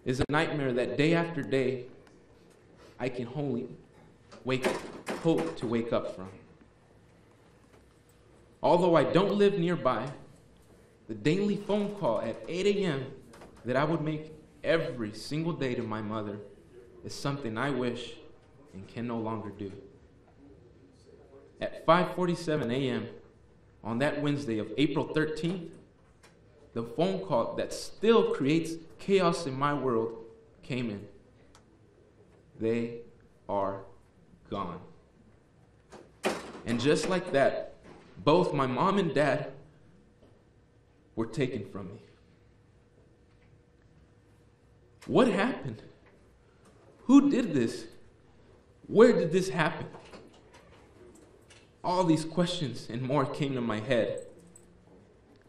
is a nightmare that day after day I can only hope to wake up from. Although I don't live nearby, the daily phone call at 8 a.m. that I would make every single day to my mother is something I wish and can no longer do. At 5:47 a.m. on that Wednesday of April 13th, the phone call that still creates chaos in my world came in. They are gone. And just like that, both my mom and dad were taken from me. What happened? Who did this? Where did this happen? All these questions and more came to my head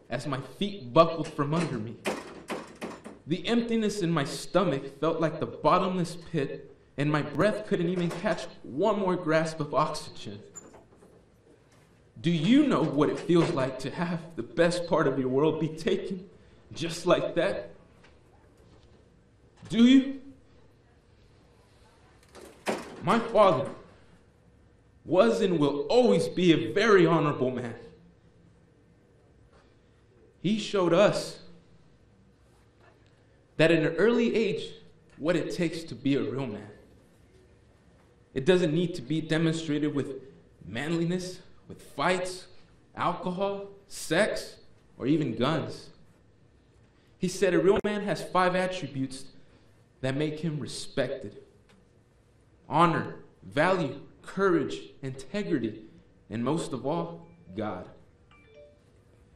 as my feet buckled from under me. The emptiness in my stomach felt like the bottomless pit, and my breath couldn't even catch one more grasp of oxygen. Do you know what it feels like to have the best part of your world be taken just like that? Do you? My father was and will always be a very honorable man. He showed us that at an early age what it takes to be a real man. It doesn't need to be demonstrated with manliness, with fights, alcohol, sex, or even guns. He said a real man has 5 attributes that make him respected: honor, value, courage, integrity, and most of all, God.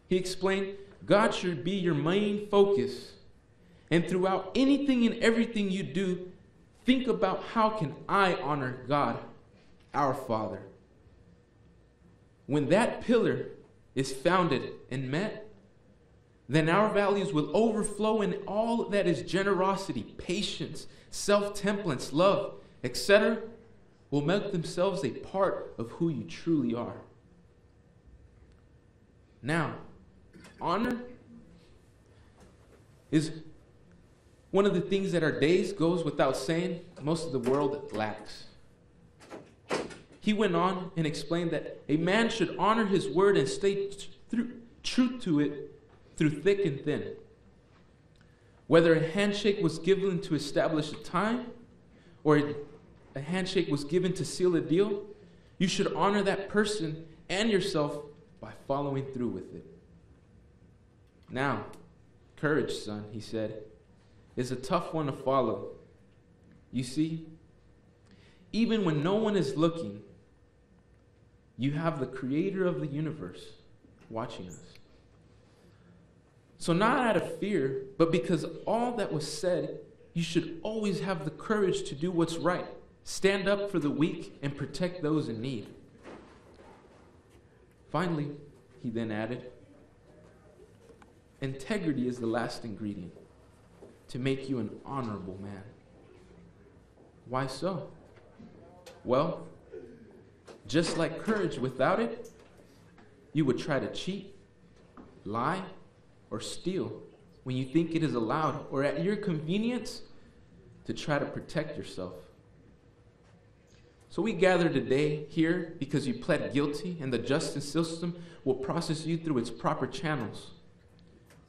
He explained God should be your main focus, and throughout anything and everything you do, think about how can I honor God, our Father. When that pillar is founded and met, then our values will overflow in all that is generosity, patience, self-temperance, love, etc., will make themselves a part of who you truly are. Now, honor is one of the things that our days goes without saying most of the world lacks. He went on and explained that a man should honor his word and stay true to it through thick and thin. Whether a handshake was given to establish a time or a handshake was given to seal a deal, you should honor that person and yourself by following through with it. Now, courage, son, he said, is a tough one to follow. You see, even when no one is looking, you have the creator of the universe watching us. So not out of fear, but because of all that was said, you should always have the courage to do what's right. Stand up for the weak and protect those in need. Finally, he then added, integrity is the last ingredient to make you an honorable man. Why so? Well, just like courage, without it, you would try to cheat, lie, or steal when you think it is allowed or at your convenience to try to protect yourself. So we gather today here because you pled guilty and the justice system will process you through its proper channels.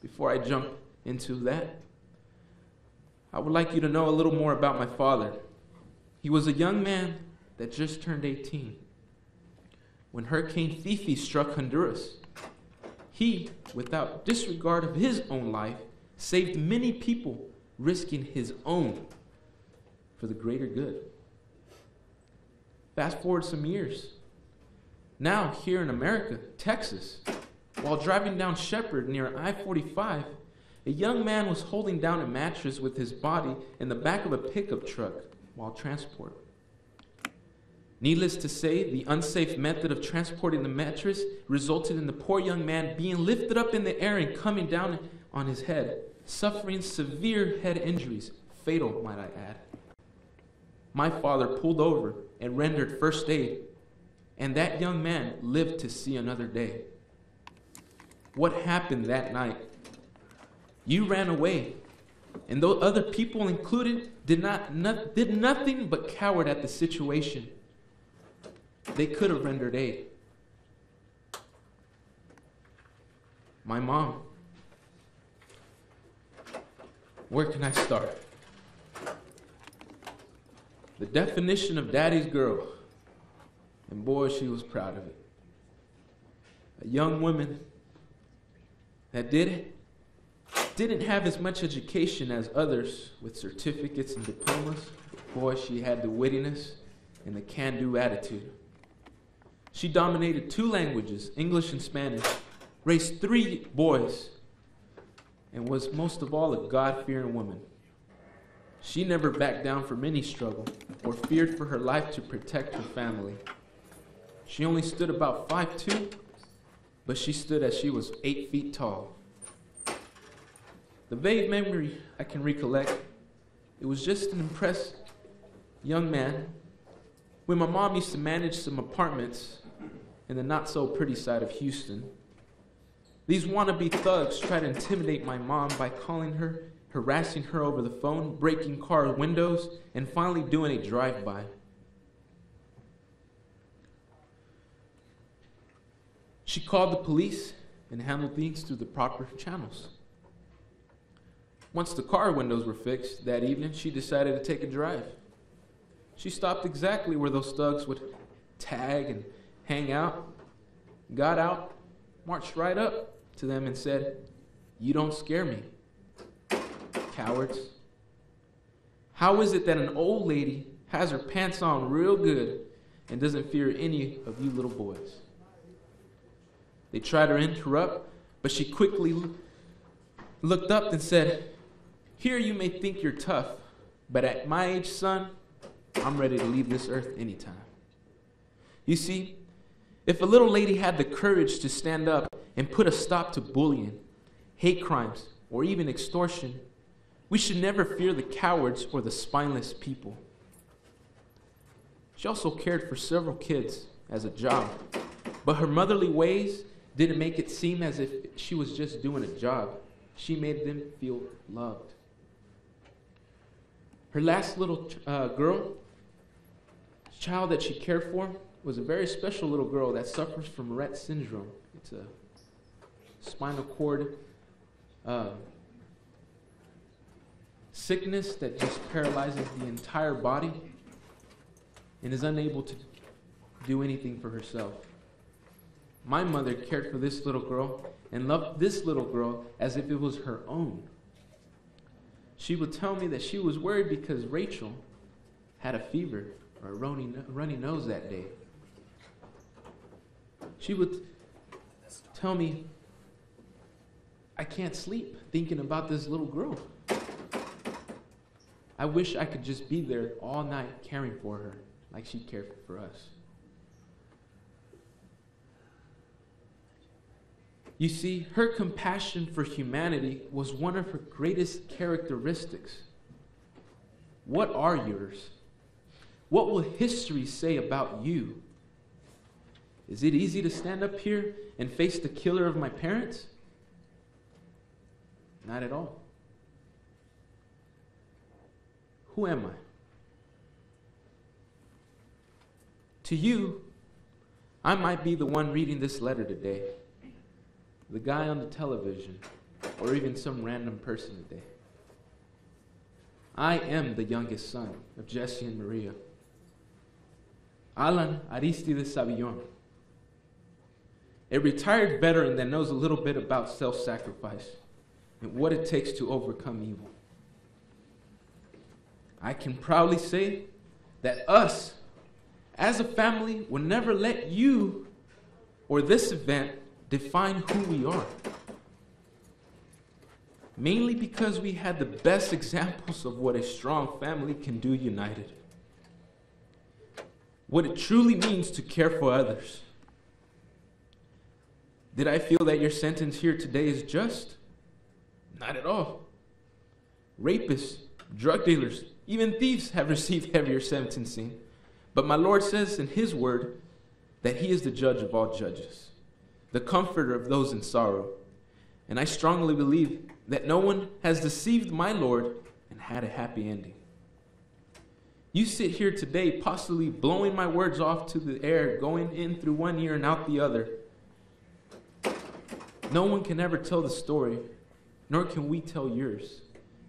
Before I jump into that, I would like you to know a little more about my father. He was a young man that just turned 18 when Hurricane Fifi struck Honduras. He, without disregard of his own life, saved many people, risking his own for the greater good. Fast forward some years. Now, here in America, Texas, while driving down Shepherd near I-45, a young man was holding down a mattress with his body in the back of a pickup truck while transport. Needless to say, the unsafe method of transporting the mattress resulted in the poor young man being lifted up in the air and coming down on his head, suffering severe head injuries, fatal, might I add. My father pulled over and rendered first aid, and that young man lived to see another day. What happened that night? You ran away, And though other people included did nothing but cowered at the situation, they could have rendered aid. My mom. Where can I start? The definition of daddy's girl. And boy, she was proud of it. A young woman that didn't have as much education as others with certificates and diplomas. Boy, she had the wittiness and the can-do attitude. She dominated 2 languages, English and Spanish, raised 3 boys, and was most of all a God-fearing woman. She never backed down from any struggle or feared for her life to protect her family. She only stood about 5'2", but she stood as she was 8 feet tall. The vague memory I can recollect, it was just an impressed young man when my mom used to manage some apartments in the not-so-pretty side of Houston. These wannabe thugs tried to intimidate my mom by calling her, harassing her over the phone, breaking car windows, and finally doing a drive-by. She called the police and handled things through the proper channels. Once the car windows were fixed that evening, she decided to take a drive. She stopped exactly where those thugs would tag and hang out, got out, marched right up to them and said, "You don't scare me, cowards." How is it that an old lady has her pants on real good and doesn't fear any of you little boys? They tried to interrupt, but she quickly looked up and said, "Here you may think you're tough, but at my age, son, I'm ready to leave this earth anytime." You see, if a little lady had the courage to stand up and put a stop to bullying, hate crimes, or even extortion, we should never fear the cowards or the spineless people. She also cared for several kids as a job, but her motherly ways didn't make it seem as if she was just doing a job. She made them feel loved. Her last little child that she cared for, was a very special little girl that suffers from Rett syndrome. It's a spinal cord sickness that just paralyzes the entire body and is unable to do anything for herself. My mother cared for this little girl and loved this little girl as if it was her own. She would tell me that she was worried because Rachel had a fever or a runny nose that day. She would tell me, "I can't sleep thinking about this little girl. I wish I could just be there all night caring for her like she cared for us." You see, her compassion for humanity was one of her greatest characteristics. What are yours? What will history say about you? Is it easy to stand up here and face the killer of my parents? Not at all. Who am I? To you, I might be the one reading this letter today, the guy on the television, or even some random person today. I am the youngest son of Jesse and Maria, Alan Aristides Savillon, a retired veteran that knows a little bit about self-sacrifice and what it takes to overcome evil. I can proudly say that us, as a family, will never let you or this event define who we are. Mainly because we had the best examples of what a strong family can do united. What it truly means to care for others. Did I feel that your sentence here today is just? Not at all. Rapists, drug dealers, even thieves have received heavier sentencing. But my Lord says in His word that He is the judge of all judges, the comforter of those in sorrow. And I strongly believe that no one has deceived my Lord and had a happy ending. You sit here today possibly blowing my words off to the air, going in through one ear and out the other. No one can ever tell the story, nor can we tell yours,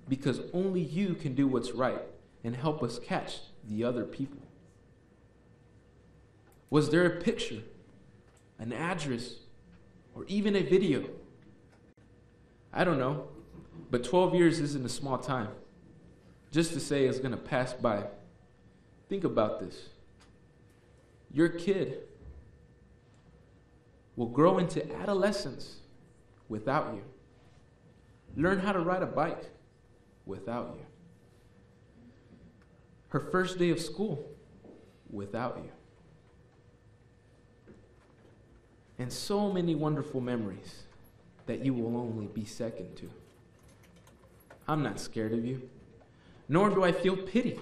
because only you can do what's right and help us catch the other people. Was there a picture, an address, or even a video? I don't know, but 12 years isn't a small time. Just to say it's going to pass by. Think about this. Your kid will grow into adolescence without you. Learn how to ride a bike without you. Her first day of school without you. And so many wonderful memories that you will only be second to. I'm not scared of you, nor do I feel pity.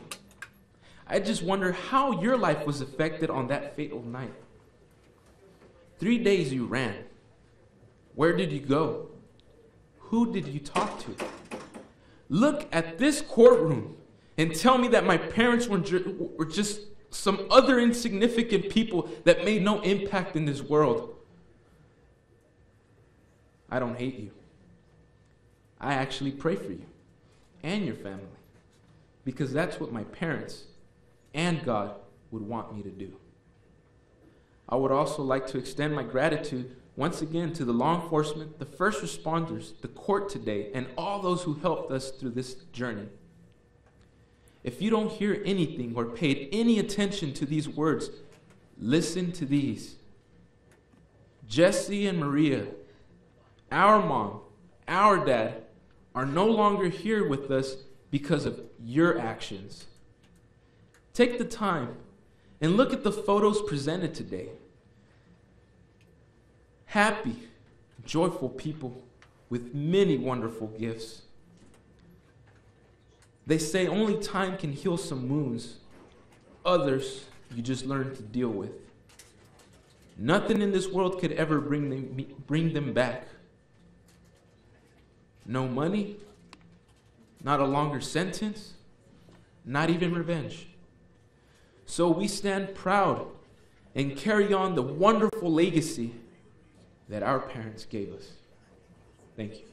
I just wonder how your life was affected on that fatal night. 3 days you ran. Where did you go? Who did you talk to? Look at this courtroom and tell me that my parents were just some other insignificant people that made no impact in this world. I don't hate you. I actually pray for you and your family, because that's what my parents and God would want me to do. I would also like to extend my gratitude once again to the law enforcement, the first responders, the court today, and all those who helped us through this journey. If you don't hear anything or paid any attention to these words, listen to these. Jesse and Maria, our mom, our dad, are no longer here with us because of your actions. Take the time and look at the photos presented today. Happy, joyful people with many wonderful gifts. They say only time can heal some wounds. Others you just learn to deal with. Nothing in this world could ever bring them back. No money, not a longer sentence, not even revenge. So we stand proud and carry on the wonderful legacy that our parents gave us. Thank you.